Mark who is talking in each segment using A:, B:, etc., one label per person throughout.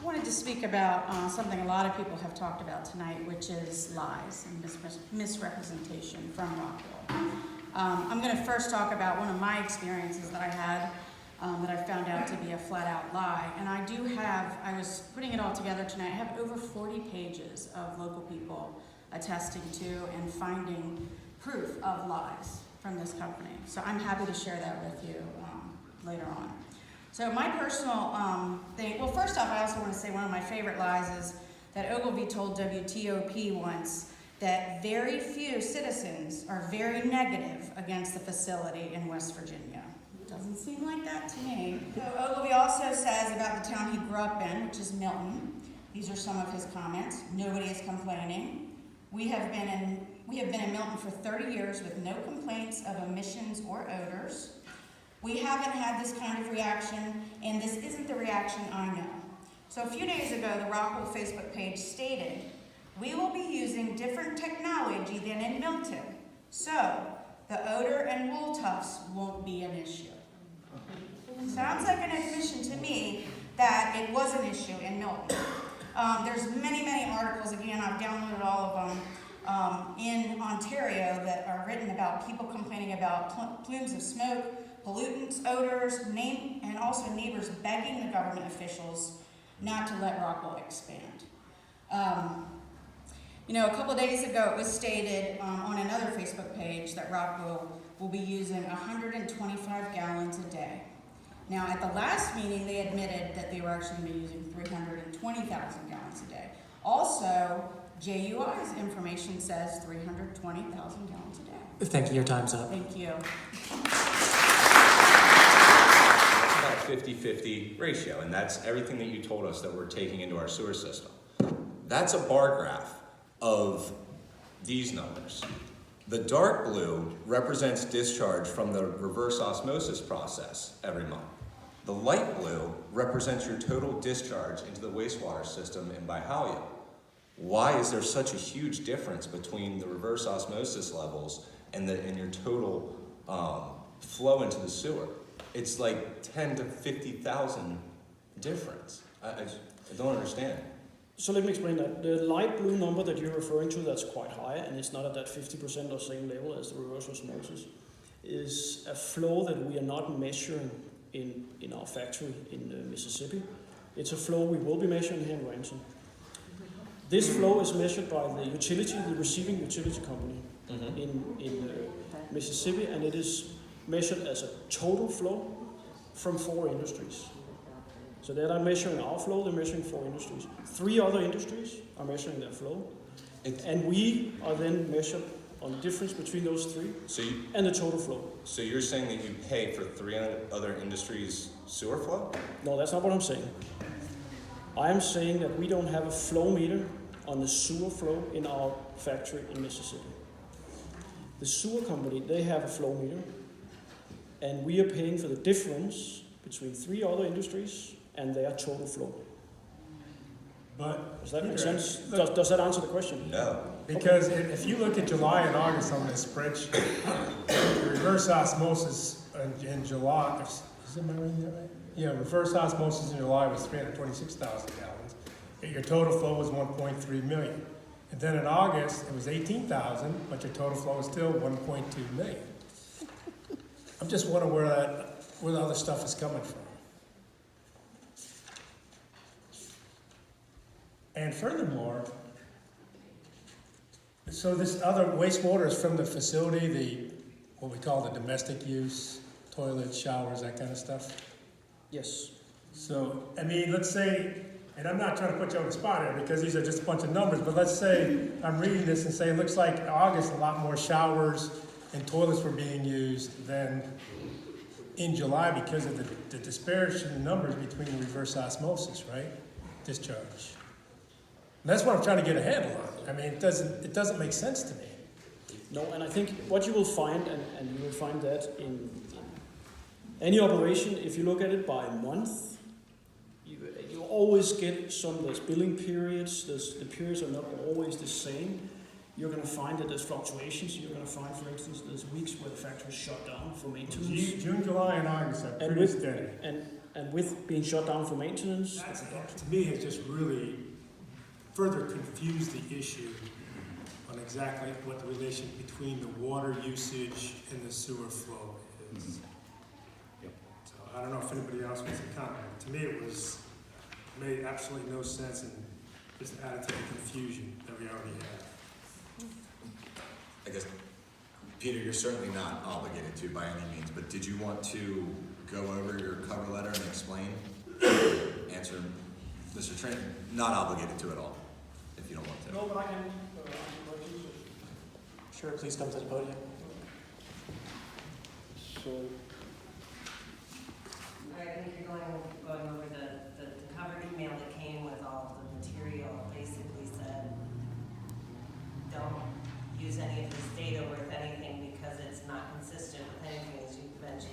A: wanted to speak about something a lot of people have talked about tonight, which is lies and misrepresentation from Rockwool. I'm going to first talk about one of my experiences that I had that I found out to be a flat-out lie. And I was putting it all together tonight, I have over 40 pages of local people attesting to and finding proof of lies from this company. So I'm happy to share that with you later on. So my personal thing, well, first off, I also want to say one of my favorite lies is that Ogilvy told WTOP once that very few citizens are very negative against the facility in West Virginia. Doesn't seem like that to me. So Ogilvy also says about the town he grew up in, which is Milton. These are some of his comments. Nobody is complaining. We have been in Milton for 30 years with no complaints of emissions or odors. We haven't had this kind of reaction, and this isn't the reaction I know. So a few days ago, the Rockwool Facebook page stated, "We will be using different technology than in Milton, so the odor and wool tufts won't be an issue." Sounds like an admission to me that it was an issue in Milton. There's many, many articles, again, I've downloaded all of them, in Ontario that are written about people complaining about plumes of smoke, pollutants, odors, and also neighbors begging the government officials not to let Rockwool expand. A couple of days ago it was stated on another Facebook page that Rockwool will be using 125 gallons a day. Now at the last meeting they admitted that they were actually going to be using 320,000 gallons a day. Also, JUI's information says 320,000 gallons a day.
B: Thank you, your time's up.
A: Thank you.
C: About 50-50 ratio, and that's everything that you told us that we're taking into our sewer system. That's a bar graph of these numbers. The dark blue represents discharge from the reverse osmosis process every month. The light blue represents your total discharge into the wastewater system in Byhalia. Why is there such a huge difference between the reverse osmosis levels and your total flow into the sewer? It's like 10 to 50,000 difference. I don't understand.
D: So let me explain that. The light blue number that you're referring to, that's quite high, and it's not at that 50% or same level as the reverse osmosis, is a flow that we are not measuring in our factory in Mississippi. It's a flow we will be measuring here in Ransom. This flow is measured by the receiving utility company in Mississippi, and it is measured as a total flow from 4 industries. So they're not measuring our flow, they're measuring 4 industries. 3 other industries are measuring their flow, and we are then measured on the difference between those 3 and the total flow.
C: So you're saying that you pay for 3 other industries' sewer flow?
D: No, that's not what I'm saying. I am saying that we don't have a flow meter on the sewer flow in our factory in Mississippi. The sewer company, they have a flow meter, and we are paying for the difference between 3 other industries and their total flow.
E: But
D: does that make sense? Does that answer the question?
C: No.
E: Because if you look at July and August on this spreadsheet, the reverse osmosis in July, is my reading that right? Yeah, reverse osmosis in July was 326,000 gallons. Your total flow was 1.3 million. And then in August, it was 18,000, but your total flow is still 1.2 million. I'm just wondering where the other stuff is coming from. And furthermore, so this other wastewater is from the facility, what we call the domestic use, toilets, showers, that kind of stuff?
D: Yes.
E: So, I mean, let's say, and I'm not trying to put you on the spot here because these are just a bunch of numbers, but let's say I'm reading this and say it looks like in August a lot more showers and toilets were being used than in July because of the disparity in numbers between the reverse osmosis, right? Discharge. And that's what I'm trying to get a handle on. I mean, it doesn't make sense to me.
D: No, and I think what you will find, and you will find that in any operation, if you look at it by month, you always get there's billing periods, the periods are not always the same. You're going to find that there's fluctuations. You're going to find, for instance, there's weeks where the factory is shut down for maintenance.
E: June, July, and August are pretty steady.
D: And with being shut down for maintenance,
E: That, to me, has just really further confused the issue on exactly what the relation between the water usage and the sewer flow is. So I don't know if anybody else wants to comment. To me, it made absolutely no sense and just added to the confusion that we already had.
C: I guess, Peter, you're certainly not obligated to by any means, but did you want to go over your cover letter and explain, answer Mr. Train? Not obligated to at all, if you don't want to.
D: no, but I can answer questions.
B: Sure, please come to the podium.
D: So,
F: I think you're going over the cover email that came with all of the material, basically said, don't use any of this data with anything because it's not consistent with anything, as you mentioned.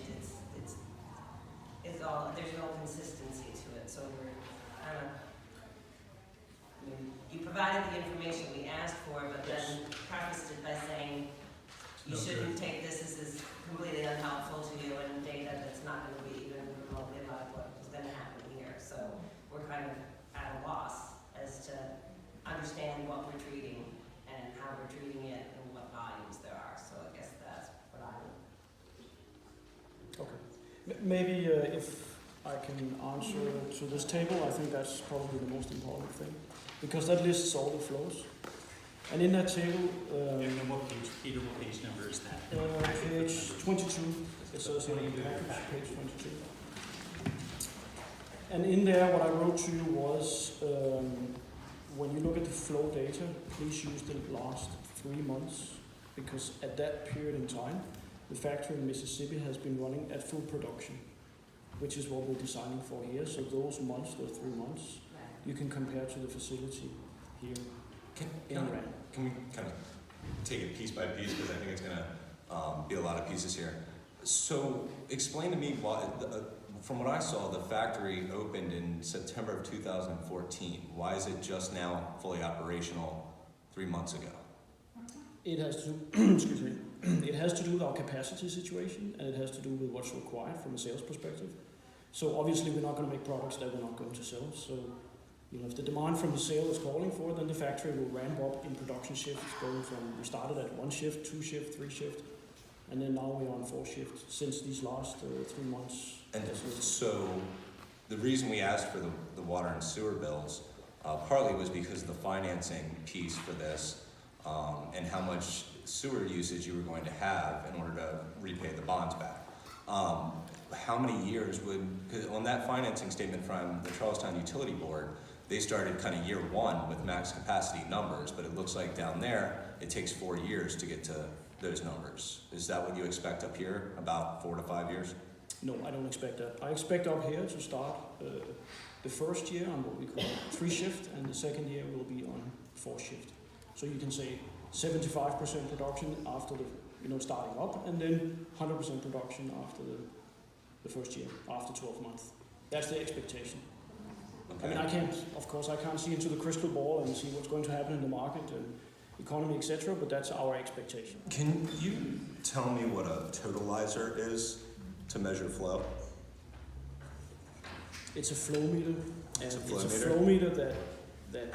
F: It's all, there's no consistency to it, so you provided the information we asked for, but then prefaced it by saying you shouldn't take this as completely unhelpful to you and data that's not going to be even remotely like what is going to happen here. So we're kind of at a loss as to understand what we're treating and how we're treating it and what volumes there are. So I guess that's what I would.
D: okay. Maybe if I can answer to this table, I think that's probably the most important thing, because that lists all the flows. And in that table,
G: And what page, Peter, what page number is that?
D: page 22, it says in the package, page 22. And in there, what I wrote to you was, when you look at the flow data, please use the last 3 months, because at that period in time, the factory in Mississippi has been running at full production, which is what we're designing for here. So those months, those 3 months, you can compare to the facility here in Iran.
C: Can we kind of take it piece by piece, because I think it's going to be a lot of pieces here. So explain to me why, from what I saw, the factory opened in September of 2014. Why is it just now fully operational 3 months ago?
D: It has to, excuse me, it has to do with our capacity situation, and it has to do with what's required from a sales perspective. So obviously we're not going to make products that we're not going to sell. So, you know, if the demand from the sale is calling for it, then the factory will ramp up in production shifts, going from, we started at 1 shift, 2 shift, 3 shift, and then now we're on 4 shift since these last 3 months.
C: And so the reason we asked for the water and sewer bills partly was because of the financing piece for this, and how much sewer usage you were going to have in order to repay the bonds back. How many years would, because on that financing statement from the Charlestown Utility Board, they started kind of year 1 with max capacity numbers, but it looks like down there, it takes 4 years to get to those numbers. Is that what you expect up here, about 4 to 5 years?
D: No, I don't expect that. I expect up here to start the first year on what we call 3 shift, and the second year will be on 4 shift. So you can say 75% production after the, starting up, and then 100% production after the first year, after 12 months. That's the expectation.
C: Okay.
D: I mean, I can't see into the crystal ball and see what's going to happen in the market and economy, etc., but that's our expectation.
C: Can you tell me what a totalizer is to measure flow?
D: It's a flow meter, and
C: It's a flow
D: it's a
C: meter?
D: flow meter that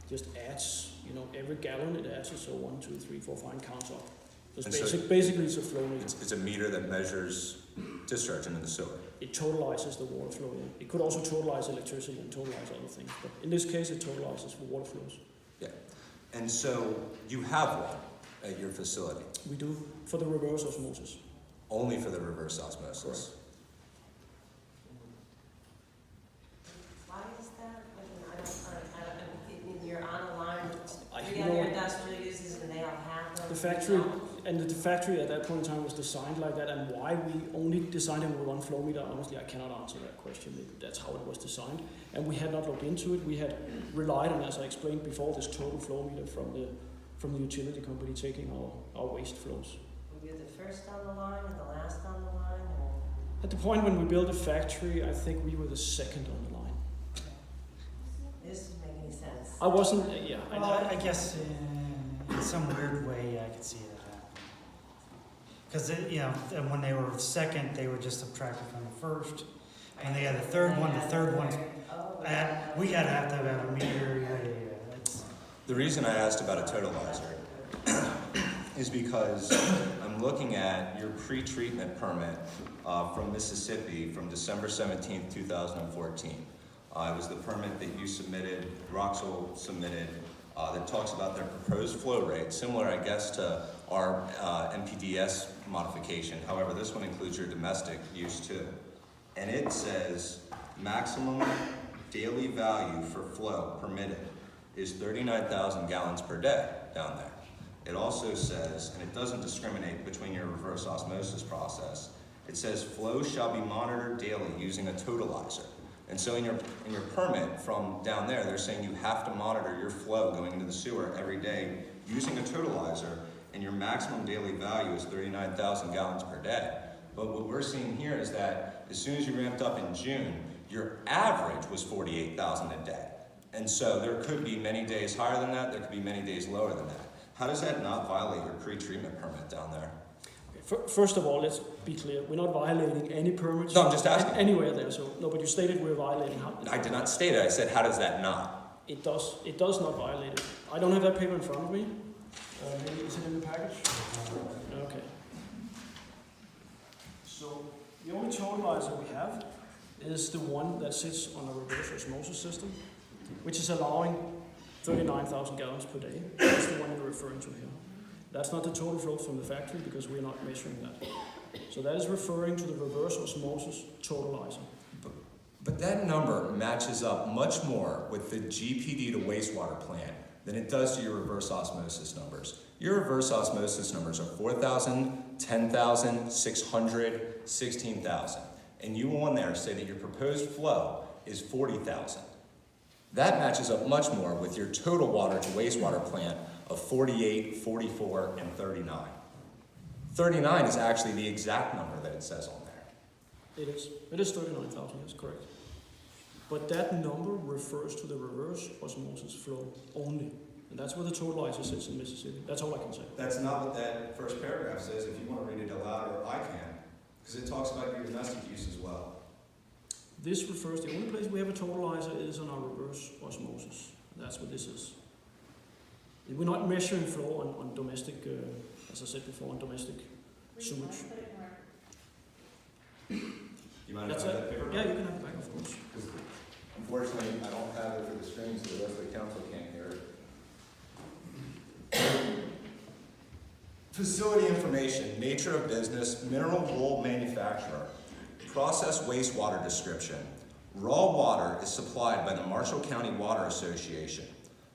D: just adds, every gallon it adds, so 1, 2, 3, 4, 5, and counts up. So it's
C: And
D: basically it's a flow meter.
C: It's a meter that measures discharge into the sewer.
D: It totalizes the water flow. Yeah. It could also totalize electricity and totalize other things, but in this case it totalizes for water flows.
C: Yeah. And so you have one at your facility,
D: We do for the reverse osmosis.
C: only for the reverse osmosis.
F: Why is that? I mean, you're on a line with
D: I-
F: 3
D: you
F: other
D: know-
F: industrial uses and they all have them.
D: The factory, and the factory at that point in time was designed like that, and why we only designed it with 1 flow meter, honestly, I cannot answer that question. That's how it was designed, and we had not looked into it. We had relied on, as I explained before, this total flow meter from the utility company taking our waste flows.
F: Were you the first on the line and the last on the line? Or?
D: At the point when we built the factory, I think we were the second on the line.
F: This doesn't make any sense.
D: I wasn't,
B: Well, I guess in some weird way, I could see that happening. Because, and when they were second, they were just subtracted from the first. And they got the third one's, we gotta have to have a meter, that's.
C: The reason I asked about a totalizer is because I'm looking at your pre-treatment permit from Mississippi from December 17th, 2014. It was the permit that you submitted, Rockwool submitted, that talks about their proposed flow rate, similar, I guess, to our MPDS modification. However, this one includes your domestic use too. And it says maximum daily value for flow permitted is 39,000 gallons per day down there. It also says, and it doesn't discriminate between your reverse osmosis process, it says flow shall be monitored daily using a totalizer. And so in your permit from down there, they're saying you have to monitor your flow going into the sewer every day using a totalizer, and your maximum daily value is 39,000 gallons per day. But what we're seeing here is that as soon as you ramped up in June, your average was 48,000 a day. And so there could be many days higher than that, there could be many days lower than that. How does that not violate your pre-treatment permit down there?
D: First of all, let's be clear. We're not violating any permits.
C: No, I'm just asking.
D: Anywhere there. So no, but you stated we're violating.
C: I did not state it, I said how does that not?
D: It does not violate it. I don't have that paper in front of me. Maybe is it in the package? Okay. So the only totalizer we have is the one that sits on a reverse osmosis system, which is allowing 39,000 gallons per day. That's the one you're referring to here. That's not the total flow from the factory because we're not measuring that. So that is referring to the reverse osmosis totalizer.
C: But that number matches up much more with the GPD to wastewater plant than it does to your reverse osmosis numbers. Your reverse osmosis numbers are 4,000, 10,000, 600, 16,000. And you on there say that your proposed flow is 40,000. That matches up much more with your total water to wastewater plant of 48, 44, and 39. 39 is actually the exact number that it says on there.
D: It is. It is 39,000, that's correct. But that number refers to the reverse osmosis flow only. And that's where the totalizer sits in Mississippi. That's all I can say.
C: That's not what that first paragraph says. If you want to read it aloud, or I can, because it talks about your domestic use as well.
D: This refers, the only place we have a totalizer is on our reverse osmosis. That's what this is. We're not measuring flow on domestic, as I said before, on domestic sewage.
C: You mind
D: That's
C: if I have
D: it.
C: that paper?
D: Yeah, you can have it back, of course.
C: Because unfortunately, I don't have it for the screen, so the rest of the council can't hear it. Facility information, nature of business, mineral wool manufacturer, process wastewater description. Raw water is supplied by the Marshall County Water Association.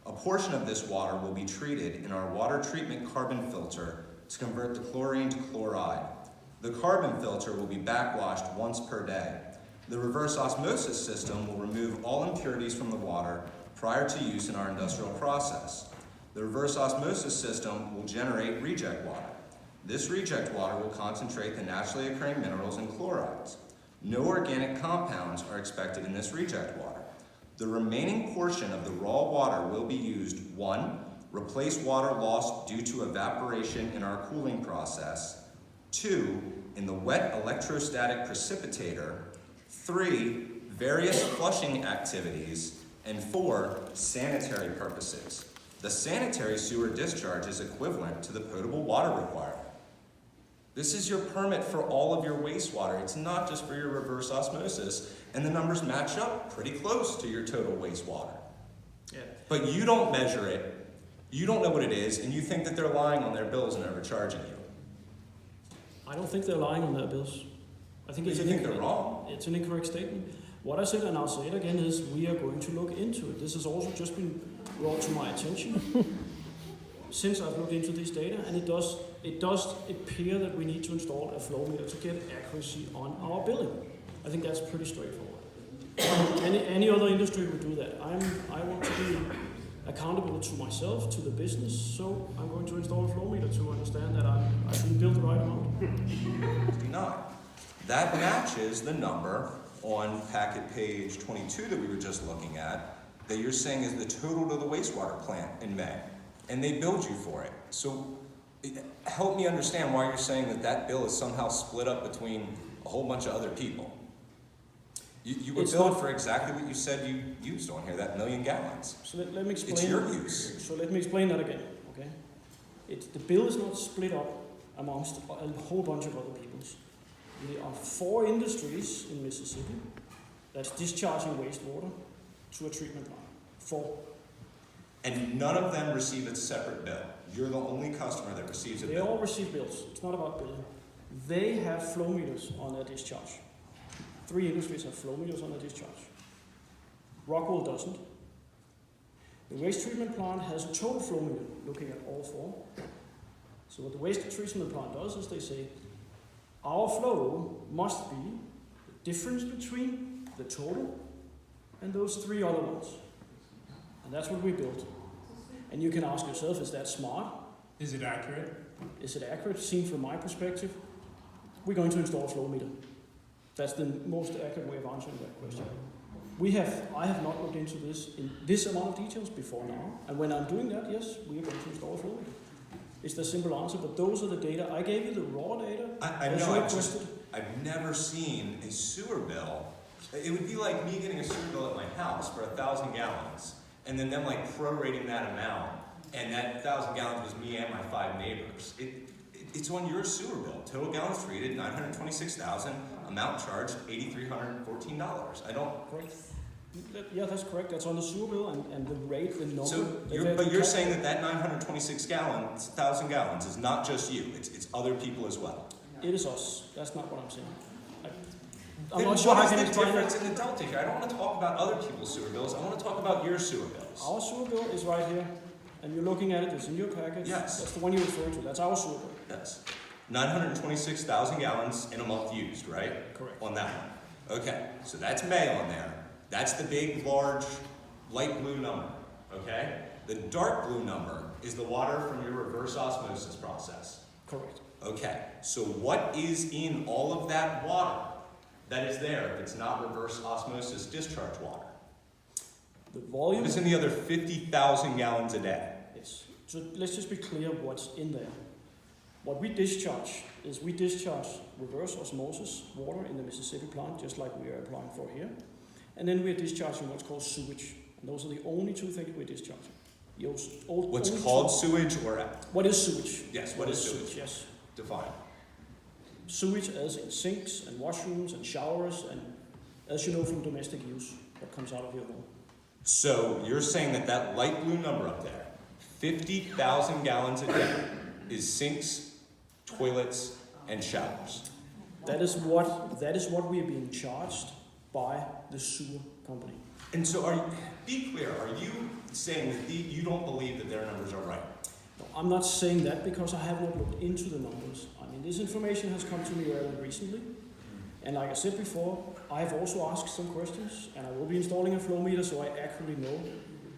C: A portion of this water will be treated in our water treatment carbon filter to convert the chlorine to chloride. The carbon filter will be backwashed once per day. The reverse osmosis system will remove all impurities from the water prior to use in our industrial process. The reverse osmosis system will generate reject water. This reject water will concentrate the naturally occurring minerals and chlorides. No organic compounds are expected in this reject water. The remaining portion of the raw water will be used, 1, replace water lost due to evaporation in our cooling process, 2, in the wet electrostatic precipitator, 3, various flushing activities, and 4, sanitary purposes. The sanitary sewer discharge is equivalent to the potable water requirement. This is your permit for all of your wastewater. It's not just for your reverse osmosis, and the numbers match up pretty close to your total wastewater.
D: Yeah.
C: But you don't measure it, you don't know what it is, and you think that they're lying on their bills and overcharging you.
D: I don't think they're lying on their bills. I think
C: But you think they're wrong?
D: It's an incorrect statement. What I said, and I'll say it again, is we are going to look into it. This has also just been brought to my attention since I've looked into this data, and it does appear that we need to install a flow meter to get accuracy on our billing. I think that's pretty straightforward. Any other industry would do that. I want to be accountable to myself, to the business, so I'm going to install a flow meter to understand that I can bill the right amount.
C: 59. That matches the number on packet page 22 that we were just looking at, that you're saying is the total to the wastewater plant in May. And they billed you for it. So help me understand why you're saying that that bill is somehow split up between a whole bunch of other people. You were
D: It's
C: billed
D: not-
C: for exactly what you said you used on here, that 1,000,000 gallons.
D: So let me explain.
C: It's your use.
D: So let me explain that again, okay? The bill is not split up amongst a whole bunch of other people's. There are 4 industries in Mississippi that's discharging wastewater to a treatment plant. 4.
C: And none of them receive a separate bill. You're the only customer that receives a
D: They
C: bill.
D: all receive bills. It's not about billing. They have flow meters on their discharge. 3 industries have flow meters on their discharge. Rockwool doesn't. The waste treatment plant has a total flow meter looking at all 4. So what the waste treatment plant does is they say, our flow must be the difference between the total and those 3 other ones. And that's what we built. And you can ask yourself, is that smart?
E: Is it accurate?
D: Is it accurate? Seen from my perspective, we're going to install a flow meter. That's the most accurate way of answering that question. I have not looked into this in this amount of details before now, and when I'm doing that, yes, we are going to install a flow meter. It's the simple answer, but those are the data. I gave you the raw data.
C: I
D: as
C: know,
D: you requested.
C: I've never seen a sewer bill. It would be like me getting a sewer bill at my house for 1,000 gallons, and then them like prorating that amount, and that 1,000 gallons was me and my 5 neighbors. It's on your sewer bill. Total gallons treated, 926,000. Amount charged, $8,314. I don't.
D: Correct. Yeah, that's correct. That's on the sewer bill and the rate, the number.
C: So, but you're saying that 926 gallons, 1,000 gallons, is not just you. It's other people as well.
D: It is us. That's not what I'm saying. I'm
C: Then
D: not sure how
C: what
D: I
C: is
D: can
C: the
D: explain
C: difference
D: that.
C: in the delta here? I don't want to talk about other people's sewer bills. I want to talk about your sewer bills.
D: Our sewer bill is right here, and you're looking at it. It's in your package.
C: Yes.
D: That's the one you're referring to. That's our sewer bill.
C: Yes. 926,000 gallons in a month used, right?
D: Correct.
C: On that one. Okay, so that's May on there. That's the big, large, light blue number, okay? The dark blue number is the water from your reverse osmosis process.
D: Correct.
C: Okay, so what is in all of that water that is there if it's not reverse osmosis discharge water?
D: The volume.
C: What is in the other 50,000 gallons a day?
D: Yes. So let's just be clear what's in there. What we discharge is we discharge reverse osmosis water in the Mississippi plant, just like we are applying for here. And then we're discharging what's called sewage. And those are the only 2 things we're discharging.
C: What's called sewage or...
D: What is sewage?
C: Yes, what is sewage?
D: Yes.
C: Define.
D: Sewage as in sinks and washrooms and showers and, as you know, from domestic use, what comes out of your home.
C: So you're saying that light blue number up there, 50,000 gallons a day, is sinks, toilets, and showers.
D: That is what we are being charged by the sewer company.
C: And so be clear, are you saying that you don't believe that their numbers are right?
D: No, I'm not saying that because I have not looked into the numbers. I mean, this information has come to me rather recently. And like I said before, I have also asked some questions, and I will be installing a flow meter so I accurately know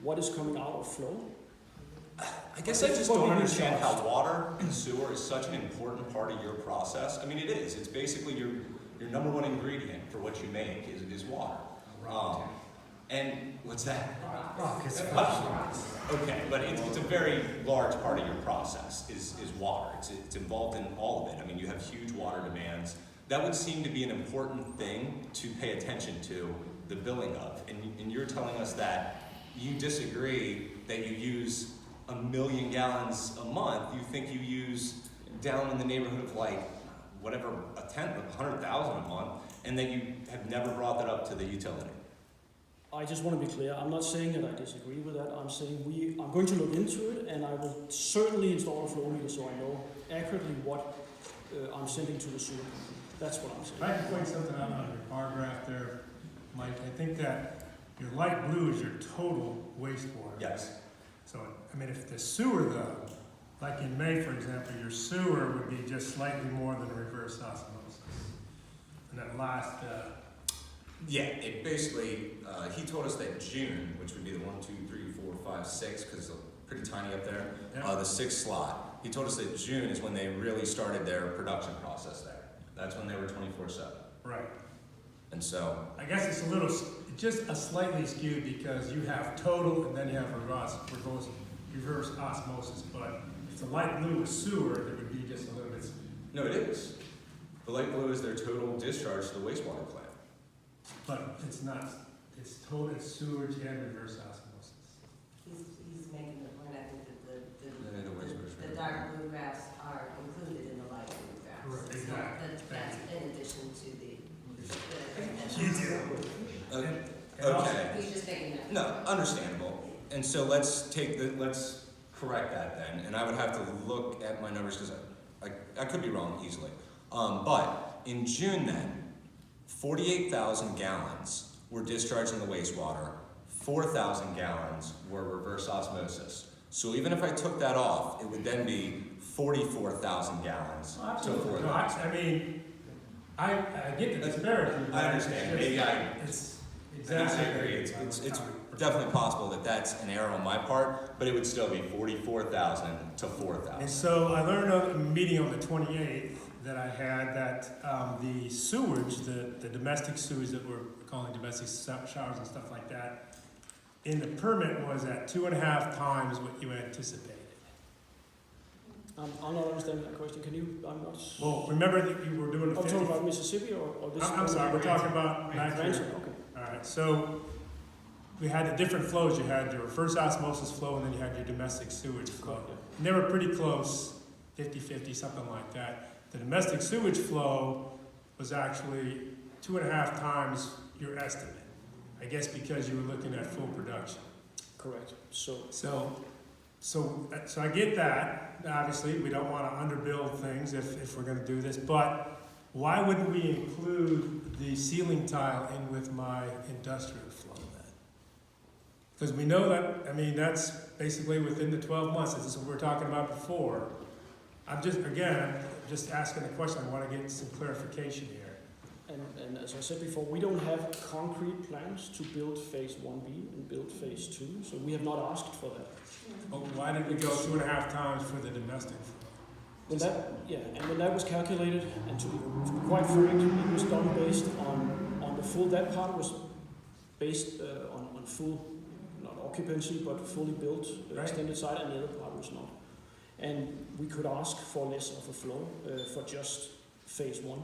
D: what is coming out of flow.
C: I guess I just don't understand how water and sewer is such an important part of your process. I mean, it is. It's basically your number 1 ingredient for what you make is water. And what's that? Okay, but it's a very large part of your process is water. It's involved in all of it. I mean, you have huge water demands. That would seem to be an important thing to pay attention to the billing of. And you're telling us that you disagree that you use 1,000,000 gallons a month. You think you use down in the neighborhood of like whatever, a tenth of 100,000 a month, and that you have never brought that up to the utility.
D: I just want to be clear. I'm not saying that I disagree with that. I'm saying I'm going to look into it, and I will certainly install a flow meter so I know accurately what I'm sending to the sewer company. That's what I'm saying.
E: If I can point something out on your bar graph there, Mike, I think that your light blue is your total wastewater.
C: Yes.
E: So, I mean, if the sewer though, like in May, for example, your sewer would be just slightly more than reverse osmosis. And that last,
C: Yeah, it basically, he told us that June, which would be the 1, 2, 3, 4, 5, 6, because it's pretty tiny up there,
E: Yeah.
C: the 6th slot. He told us that June is when they really started their production process there. That's when they were 24/7.
E: right.
C: And so,
E: I guess it's just a slightly skewed because you have total and then you have reverse osmosis. But if the light blue was sewer, it would be just a little bit.
C: no, it is. The light blue is their total discharge to the wastewater plant.
E: but it's not, it's total sewage and reverse osmosis.
F: He's making the point, I think,
C: Yeah, the wastewater
F: the dark blue graphs are included in the light blue graphs.
E: Correct,
F: It's not
E: exactly.
F: that's in addition to the.
E: You do.
C: Okay.
F: He's just making that.
C: No, understandable. And so let's correct that then. And I would have to look at my numbers because I could be wrong easily. But in June then, 48,000 gallons were discharged in the wastewater. 4,000 gallons were reverse osmosis. So even if I took that off, it would then be 44,000 gallons to
E: Absolutely. No,
C: 4,000.
E: I mean, I get the disparity. but
C: I understand. Maybe
E: It's
C: And I
E: exactly.
C: agree, it's definitely possible that that's an error on my part, but it would still be 44,000 to
E: And
C: 4,000.
E: so I learned on a meeting on the 28th that I had that the sewage, the domestic sewage that we're calling domestic showers and stuff like that, in the permit was at 2.5 times what you anticipated.
D: I'm not understanding that question. Can you, I'm not.
E: Well, remember that you were doing a
D: I'm
E: 50.
D: talking about Mississippi or this?
E: I'm sorry, we're talking about back
D: Ransom,
E: here.
D: okay.
E: All right, so we had the different flows. You had your reverse osmosis flow and then you had your domestic sewage flow.
D: Yeah.
E: And they were pretty close, 50-50, something like that. The domestic sewage flow was actually 2.5 times your estimate. I guess because you were looking at full production.
D: Correct.
E: So I get that. Obviously, we don't want to underbuild things if we're going to do this, but why wouldn't we include the ceiling tile in with my industrial flow then? Because we know that, I mean, that's basically within the 12 months. This is what we were talking about before. I'm just asking the question. I want to get some clarification here.
D: And as I said before, we don't have concrete plans to build phase 1B and build phase 2, so we have not asked for that.
E: But why did we go 2.5 times for the domestic flow?
D: When that was calculated, and to be quite frank, it was done based on the full, that part was based on full, not occupancy, but fully built
E: Right.
D: extended site, and the other part was not. And we could ask for less of a flow for just phase 1,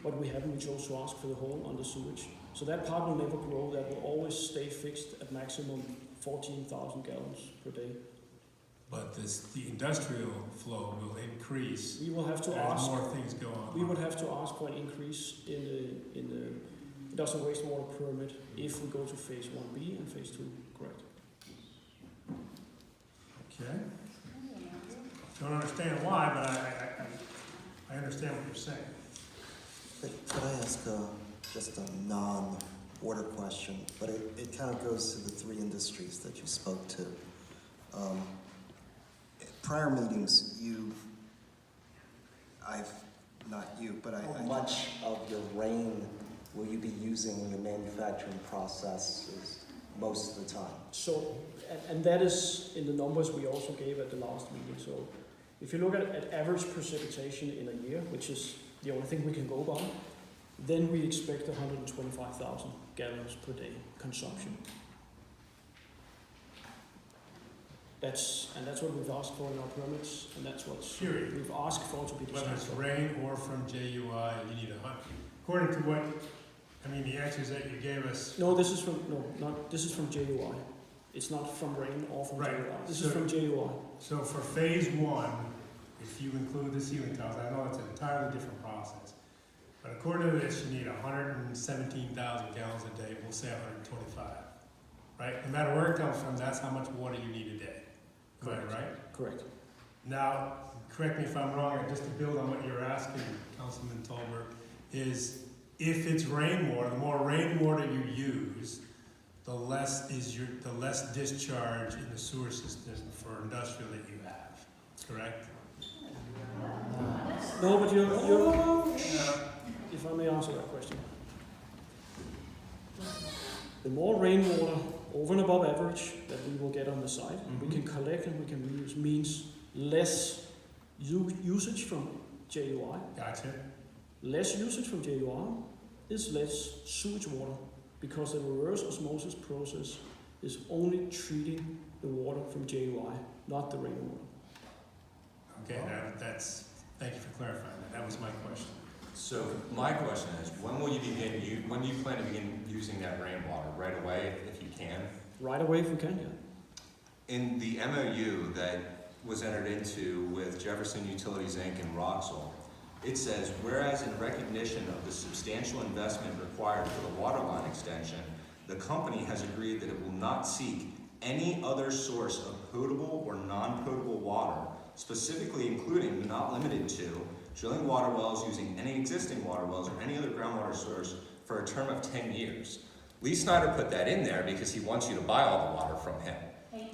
D: but we haven't. We chose to ask for the whole on the sewage. So that part will never grow. That will always stay fixed at maximum 14,000 gallons per day.
E: But the industrial flow will increase
D: We will have to
E: as
D: ask.
E: more things go on.
D: We would have to ask for an increase in the industrial wastewater permit if we go to phase 1B and phase 2. Correct.
E: Okay. Don't understand why, but I understand what you're saying.
H: Could I ask just a non-water question, but it kind of goes to the 3 industries that you spoke to. Prior meetings, how much of your rain will you be using in the manufacturing processes most of the time?
D: So, and that is in the numbers we also gave at the last meeting. So, if you look at average precipitation in a year, which is the only thing we can go by, then we expect 125,000 gallons per day consumption. That's what we've asked for in our permits, and that's what
E: Period.
D: we've asked for to be
E: Whether it's
D: discharged.
E: rain or from JUI, you need 100. According to what, the answers that you gave us.
D: No, this is from JUI. It's not from rain or from
E: Right.
D: JUI. This is from JUI.
E: So for phase 1, if you include the ceiling tiles, I know it's an entirely different process. But according to this, you need 117,000 gallons a day. We'll say 125, right? No matter where it comes from, that's how much water you need a day. Am I right?
D: Correct.
E: Now, correct me if I'm wrong, and just to build on what you're asking, Councilman Tolbert, is if it's rainwater, the more rainwater you use, the less discharge in the sewer system for industrial that you have. Correct?
D: No, but you're if I may answer that question. The more rainwater over and above average that we will get on the site, we can collect and we can reuse, means less usage from JUI.
E: Gotcha.
D: Less usage from JUI is less sewage water, because the reverse osmosis process is only treating the water from JUI, not the rainwater.
E: Okay, thank you for clarifying that. That was my question.
C: So my question is, when do you plan to begin using that rainwater? Right away, if you can?
D: Right away if we can, yeah.
C: In the MOU that was entered into with Jefferson Utilities Inc. and Rockwool, it says, whereas in recognition of the substantial investment required for the water line extension, the company has agreed that it will not seek any other source of potable or non-potable water, specifically including but not limited to drilling water wells using any existing water wells or any other groundwater source for a term of 10 years. Lee Snyder put that in there because he wants you to buy all the water from him.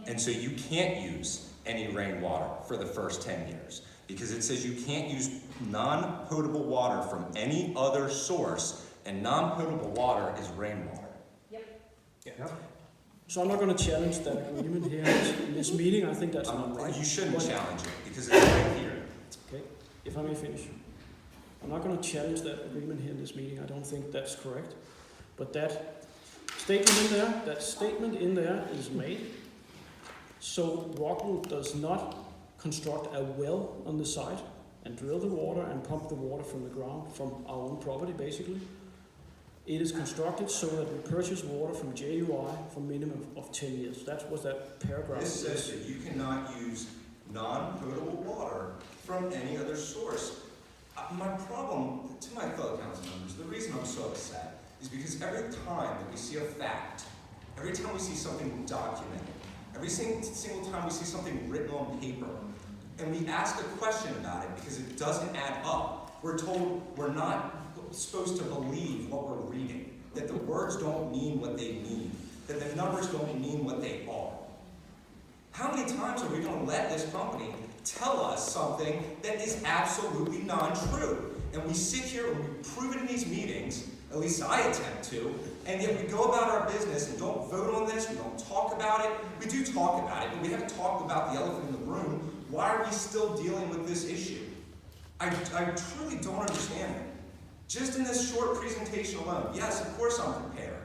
C: And so you can't use any rainwater for the first 10 years because it says you can't use non-potable water from any other source, and non-potable water is rainwater.
D: So I'm not going to challenge that agreement here in this meeting. I think that's not right.
C: You shouldn't
D: But-
C: challenge it because it's right here.
D: Okay, if I may finish. I'm not going to challenge that agreement here in this meeting. I don't think that's correct. But that statement in there is made. So Rockwool does not construct a well on the site and drill the water and pump the water from the ground, from our own property basically. It is constructed so that we purchase water from JUI for a minimum of 10 years. That's what that paragraph
C: This
D: says.
C: says that you cannot use non-potable water from any other source. My problem, to my fellow council members, the reason I'm so upset is because every time that we see a fact, every time we see something documented, every single time we see something written on paper, and we ask a question about it because it doesn't add up, we're told we're not supposed to believe what we're reading, that the words don't mean what they mean, that the numbers don't mean what they are. How many times are we going to let this company tell us something that is absolutely non-true? And we sit here and we prove it in these meetings, at least I attempt to, and yet we go about our business and don't vote on this, we don't talk about it. We do talk about it, but we haven't talked about the elephant in the room. Why are we still dealing with this issue? I truly don't understand it. Just in this short presentation alone, yes, of course I'm prepared.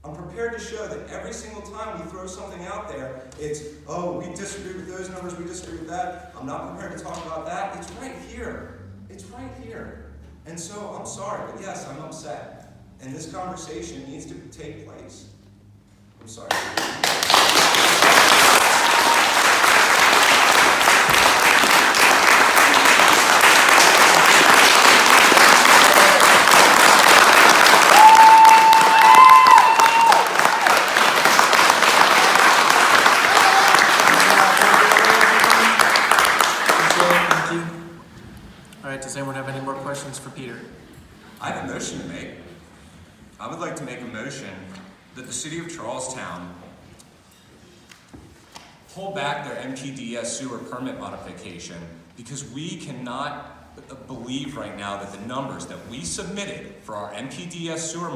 C: I'm prepared to show that every single time we throw something out there, it's, oh, we disagree with those numbers, we disagree with that. I'm not prepared to talk about that. It's right here. It's right here. And so I'm sorry, but yes, I'm upset. And this conversation needs to take place. I'm sorry.
I: All right, does anyone have any more questions for Peter?
C: I have a motion to make. I would like to make a motion that the city of Charlestown pull back their MPDS sewer permit modification because we cannot believe right now that the numbers that we submitted for our MPDS sewer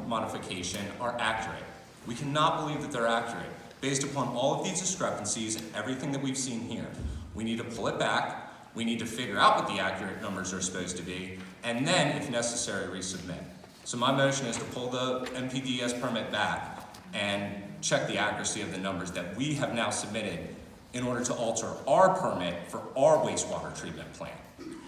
C: modification are accurate. We cannot believe that they're accurate based upon all of these discrepancies and everything that we've seen here. We need to pull it back. We need to figure out what the accurate numbers are supposed to be, and then, if necessary, resubmit. So my motion is to pull the MPDS permit back and check the accuracy of the numbers that we have now submitted in order to alter our permit for our wastewater treatment plant.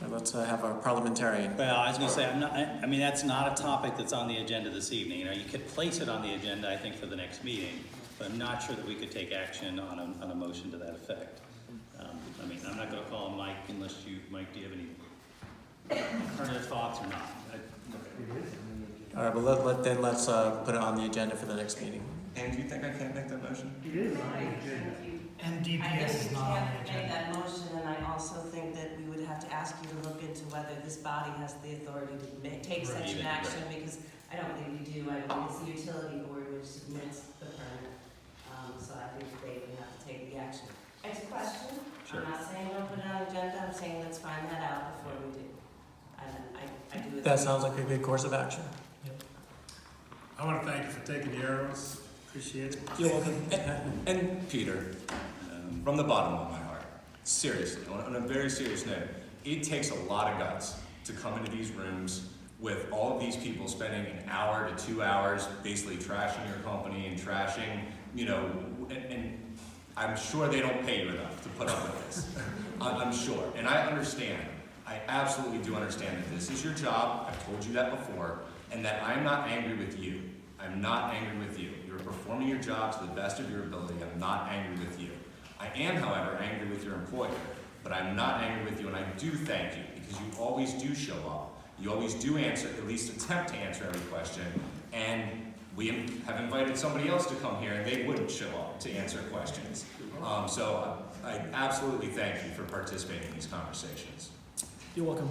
I: And let's have our parliamentarian.
G: Well, I was gonna say, I mean, that's not a topic that's on the agenda this evening. You know, you could place it on the agenda, I think, for the next meeting, but I'm not sure that we could take action on a motion to that effect. I mean, I'm not gonna call on Mike unless Mike, do you have any alternative thoughts or not?
I: All right, but let's put it on the agenda for the next meeting.
C: And do you think I can't make that motion?
B: It is on the agenda. And DPS is not on the
F: I think you can't make
B: agenda.
F: that motion, and I also think that we would have to ask you to look into whether this body has the authority to take such an action, because I don't think we do. I believe it's the utility board which submits the permit. So I think they would have to take the action. Next question?
G: Sure.
F: I'm not saying we'll put it on the agenda, I'm saying let's find that out before we do. I do agree.
I: That sounds like a good course of action.
E: I want to thank you for taking the arrows. Appreciate it.
D: You're welcome.
C: And Peter, from the bottom of my heart, seriously, on a very serious note, it takes a lot of guts to come into these rooms with all of these people spending an hour to 2 hours basically trashing your company and trashing, you know, and I'm sure they don't pay you enough to put up with this. I'm sure, and I understand I absolutely do understand that this is your job, I've told you that before, and that I'm not angry with you. I'm not angry with you. You're performing your job to the best of your ability. I'm not angry with you. I am, however, angry with your employer, but I'm not angry with you, and I do thank you, because you always do show up. You always do answer, at least attempt to answer every question, and we have invited somebody else to come here, and they wouldn't show up to answer questions. So I absolutely thank you for participating in these conversations.
D: You're welcome.